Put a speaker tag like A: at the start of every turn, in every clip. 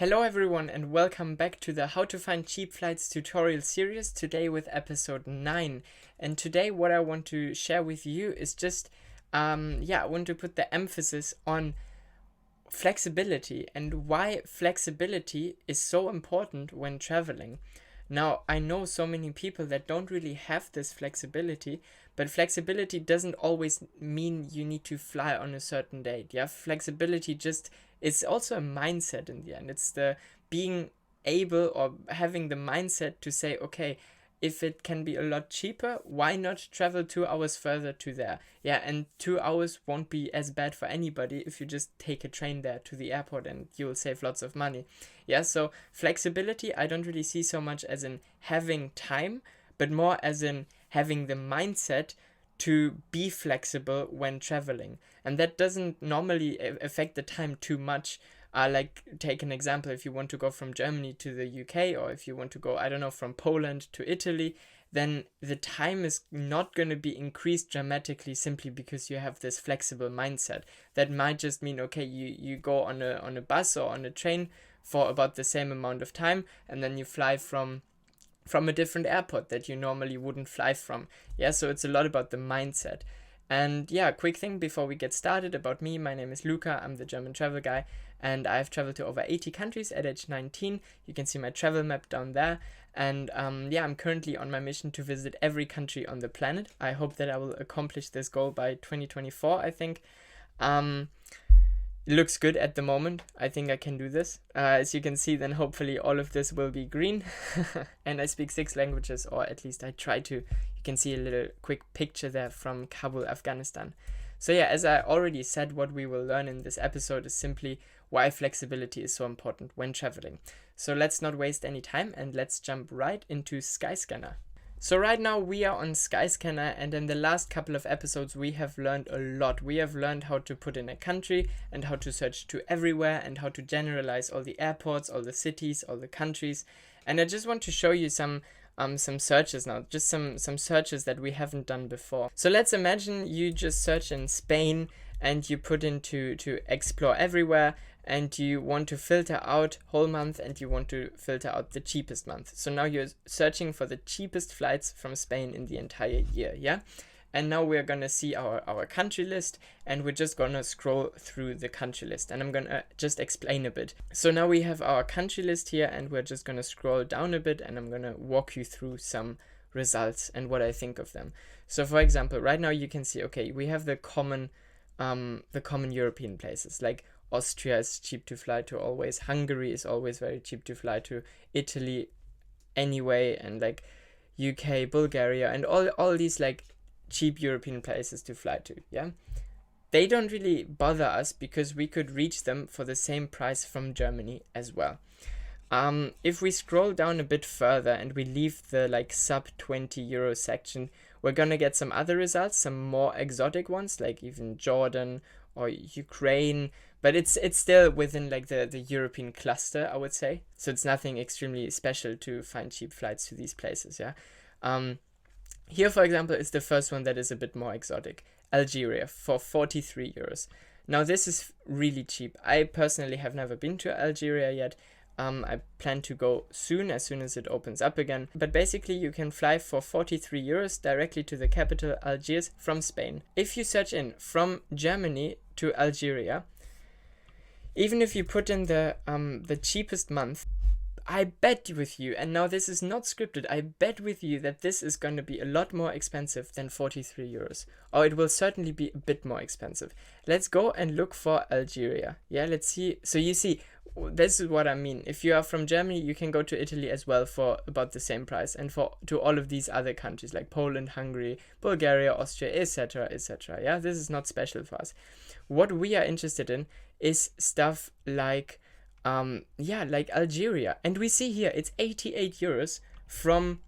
A: Hello everyone and welcome back to the How to Find Cheap Flights tutorial series, today with episode 9. And today what I want to share with you is just, I want to put the emphasis on flexibility and why flexibility is so important when traveling. Now, I know so many people that don't really have this flexibility, but flexibility doesn't always mean you need to fly on a certain date. Yeah, flexibility it's also a mindset in the end. It's the being able or having the mindset to say, okay, if it can be a lot cheaper, why not travel 2 hours further to there? Yeah, and 2 hours won't be as bad for anybody if you just take a train there to the airport and you will save lots of money. Yeah, so flexibility I don't really see so much as in having time, but more as in having the mindset to be flexible when traveling. And that doesn't normally affect the time too much. Like, take an example, if you want to go from Germany to the UK, or if you want to go, I don't know, from Poland to Italy, then the time is not going to be increased dramatically simply because you have this flexible mindset. That might just mean, okay, you go on a bus or on a train for about the same amount of time, and then you fly from a different airport that you normally wouldn't fly from. Yeah, so it's a lot about the mindset. And yeah, quick thing before we get started about me. My name is Luca. I'm the German travel guy, and I've traveled to over 80 countries at age 19. You can see my travel map down there. And I'm currently on my mission to visit every country on the planet. I hope that I will accomplish this goal by 2024, I think. It looks good at the moment. I think I can do this. As you can see, then hopefully all of this will be green. And I speak 6 languages, or at least I try to. You can see a little quick picture there from Kabul, Afghanistan. So yeah, as I already said, what we will learn in this episode is simply why flexibility is so important when traveling. So let's not waste any time and let's jump right into SkyScanner. So right now we are on SkyScanner, and in the last couple of episodes we have learned a lot. We have learned how to put in a country and how to search to everywhere and how to generalize all the airports, all the cities, all the countries. And I just want to show you some searches now, just some searches that we haven't done before. So let's imagine you just search in Spain and you put in to explore everywhere, and you want to filter out whole month and you want to filter out the cheapest month. So now you're searching for the cheapest flights from Spain in the entire year, yeah? And now we're gonna see our country list, and we're just gonna scroll through the country list, and I'm gonna just explain a bit. So now we have our country list here, and we're just gonna scroll down a bit, and I'm gonna walk you through some results and what I think of them. So for example, right now you can see, okay, we have the common European places, like Austria is cheap to fly to always, Hungary is always very cheap to fly to, Italy anyway, and like UK, Bulgaria, and all these like cheap European places to fly to, yeah? They don't really bother us because we could reach them for the same price from Germany as well. If we scroll down a bit further and we leave the like sub 20 euro section, we're gonna get some other results, some more exotic ones, like even Jordan or Ukraine, but it's still within like the European cluster, I would say. So it's nothing extremely special to find cheap flights to these places, yeah. Here, for example, is the first one that is a bit more exotic, Algeria, for 43 euros. Now this is really cheap. I personally have never been to Algeria yet. I plan to go as soon as it opens up again. But basically you can fly for 43 euros directly to the capital, Algiers, from Spain. If you search in from Germany to Algeria, even if you put in the cheapest month, I bet with you, and now this is not scripted, I bet with you that this is going to be a lot more expensive than 43 euros. Or it will certainly be a bit more expensive. Let's go and look for Algeria. Yeah, let's see. So you see, this is what I mean. If you are from Germany, you can go to Italy as well for about the same price, and to all of these other countries like Poland, Hungary, Bulgaria, Austria, etc., etc. Yeah, this is not special for us. What we are interested in is stuff like like Algeria, and we see here it's 88 euros from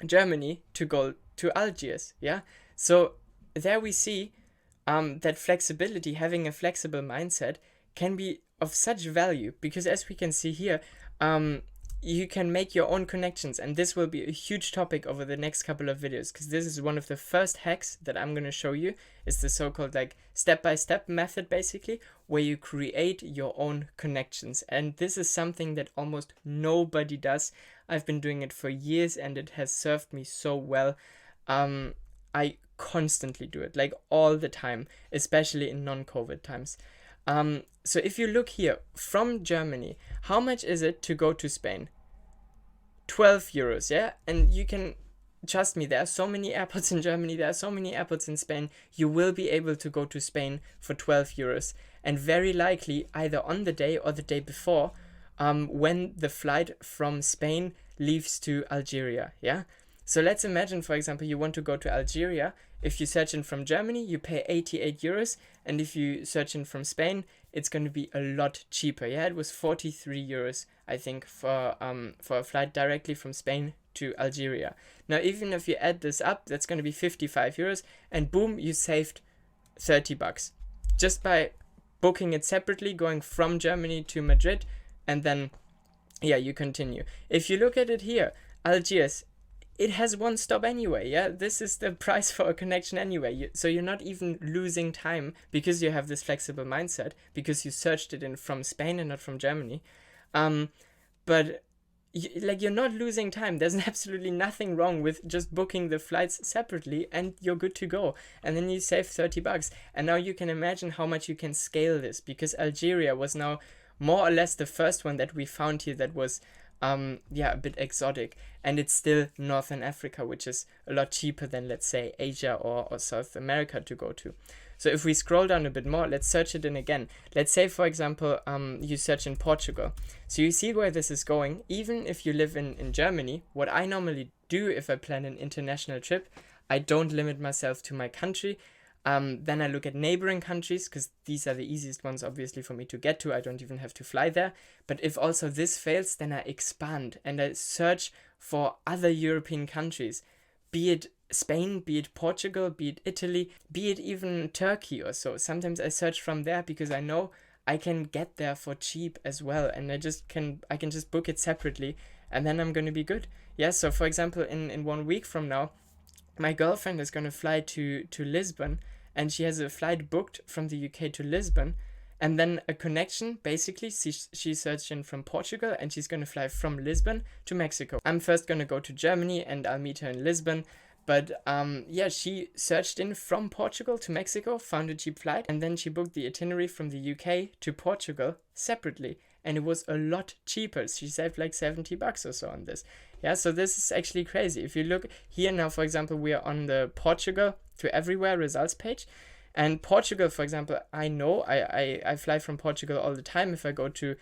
A: Germany to go to Algiers. Yeah, so there we see that flexibility, having a flexible mindset, can be of such value, because as we can see here, you can make your own connections, and this will be a huge topic over the next couple of videos, because this is one of the first hacks that I'm going to show you. It's the so-called like step-by-step method, basically, where you create your own connections. And this is something that almost nobody does. I've been doing it for years and it has served me so well. I constantly do it, like all the time, especially in non-COVID times. So if you look here, from Germany, how much is it to go to Spain? 12 euros, yeah? And you can, trust me, there are so many airports in Germany, there are so many airports in Spain, you will be able to go to Spain for 12 euros. And very likely, either on the day or the day before, when the flight from Spain leaves to Algeria, yeah? So let's imagine, for example, you want to go to Algeria. If you search in from Germany, you pay 88 euros. And if you search in from Spain, it's going to be a lot cheaper. Yeah, it was 43 euros, I think, for a flight directly from Spain to Algeria. Now, even if you add this up, that's going to be 55 euros. And boom, you saved 30 bucks. Just by booking it separately, going from Germany to Madrid, and then, yeah, you continue. If you look at it here, Algiers, it has one stop anyway, yeah? This is the price for a connection anyway. So you're not even losing time because you have this flexible mindset, because you searched it in from Spain and not from Germany. But you're not losing time. There's absolutely nothing wrong with just booking the flights separately and you're good to go. And then you save 30 bucks. And now you can imagine how much you can scale this, because Algeria was now more or less the first one that we found here that was a bit exotic, and it's still Northern Africa, which is a lot cheaper than, let's say, Asia or South America to go to. So if we scroll down a bit more, let's search it in again. Let's say, for example, you search in Portugal. So you see where this is going. Even if you live in Germany, what I normally do if I plan an international trip, I don't limit myself to my country. Then I look at neighboring countries, because these are the easiest ones, obviously, for me to get to. I don't even have to fly there. But if also this fails, then I expand and I search for other European countries, be it Spain, be it Portugal, be it Italy, be it even Turkey or so. Sometimes I search from there because I know I can get there for cheap as well, and I can just book it separately, and then I'm going to be good. Yeah, so for example, in 1 week from now, my girlfriend is going to fly to Lisbon, and she has a flight booked from the UK to Lisbon, and then a connection. Basically, she searched in from Portugal, and she's going to fly from Lisbon to Mexico. I'm first going to go to Germany, and I'll meet her in Lisbon. But she searched in from Portugal to Mexico, found a cheap flight, and then she booked the itinerary from the UK to Portugal separately. And it was a lot cheaper. She saved like 70 bucks or so on this. Yeah, so this is actually crazy. If you look here now, for example, we are on the Portugal to everywhere results page. And Portugal, for example, I know I fly from Portugal all the time. If I go to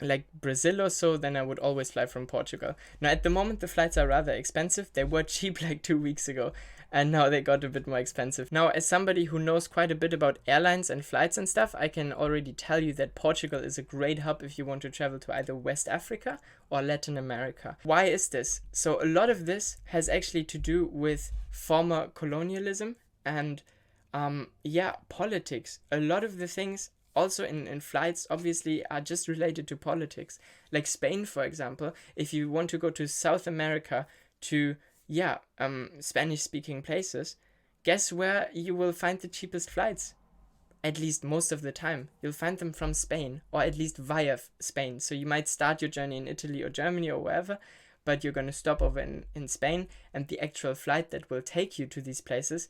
A: like Brazil or so, then I would always fly from Portugal. Now at the moment the flights are rather expensive. They were cheap like 2 weeks ago, and now they got a bit more expensive. Now, as somebody who knows quite a bit about airlines and flights and stuff, I can already tell you that Portugal is a great hub if you want to travel to either West Africa or Latin America. Why is this? So a lot of this has actually to do with former colonialism and politics. A lot of the things also in flights obviously are just related to politics. Like Spain, for example, if you want to go to South America to Spanish speaking places, guess where you will find the cheapest flights? At least most of the time you'll find them from Spain, or at least via Spain. So you might start your journey in Italy or Germany or wherever, but you're going to stop over in Spain, and the actual flight that will take you to these places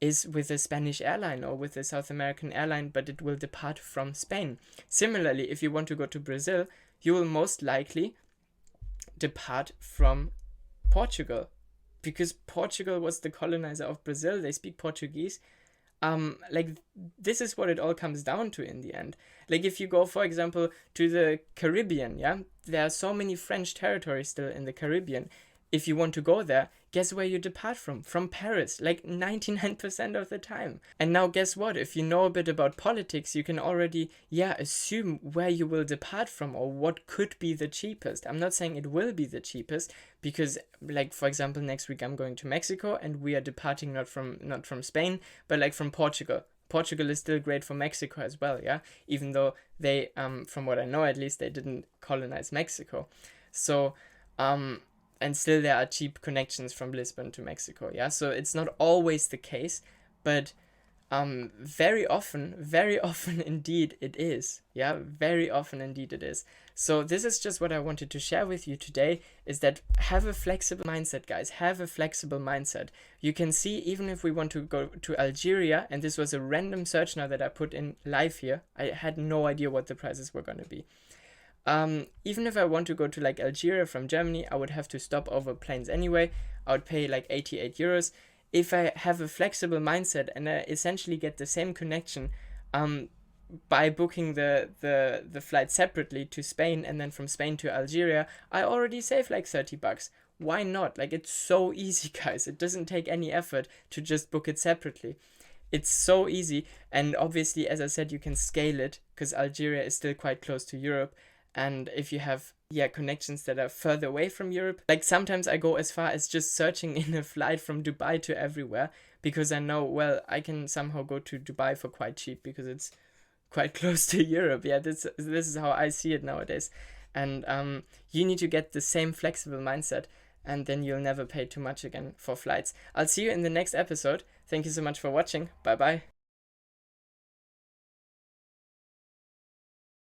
A: is with a Spanish airline or with a South American airline, but it will depart from Spain. Similarly, if you want to go to Brazil, you will most likely depart from Portugal, because Portugal was the colonizer of Brazil. They speak Portuguese. This is what it all comes down to in the end. Like if you go, for example, to the Caribbean, there are so many French territories still in the Caribbean. If you want to go there, guess where you depart from? From Paris, like 99% of the time. And now guess what? If you know a bit about politics, you can already, assume where you will depart from or what could be the cheapest. I'm not saying it will be the cheapest, because like, for example, next week I'm going to Mexico and we are departing not from Spain, but like from Portugal. Portugal is still great for Mexico as well, yeah, even though they, from what I know at least, they didn't colonize Mexico. So and still there are cheap connections from Lisbon to Mexico, yeah, so it's not always the case, but very often indeed it is, yeah, very often indeed it is. So this is just what I wanted to share with you today, is that have a flexible mindset, guys, have a flexible mindset. You can see, even if we want to go to Algeria, and this was a random search now that I put in live here, I had no idea what the prices were going to be. Even if I want to go to like Algeria from Germany, I would have to stop over planes anyway. I would pay like 88 euros. If I have a flexible mindset and I essentially get the same connection by booking the flight separately to Spain and then from Spain to Algeria, I already save like 30 bucks. Why not? Like, it's so easy, guys. It doesn't take any effort to just book it separately. It's so easy, and obviously, as I said, you can scale it because Algeria is still quite close to Europe. And if you have connections that are further away from Europe, like sometimes I go as far as just searching in a flight from Dubai to everywhere, because I know, well, I can somehow go to Dubai for quite cheap because it's quite close to Europe. Yeah, this is how I see it nowadays. And you need to get the same flexible mindset, and then you'll never pay too much again for flights. I'll see you in the next episode. Thank you so much for watching. Bye bye.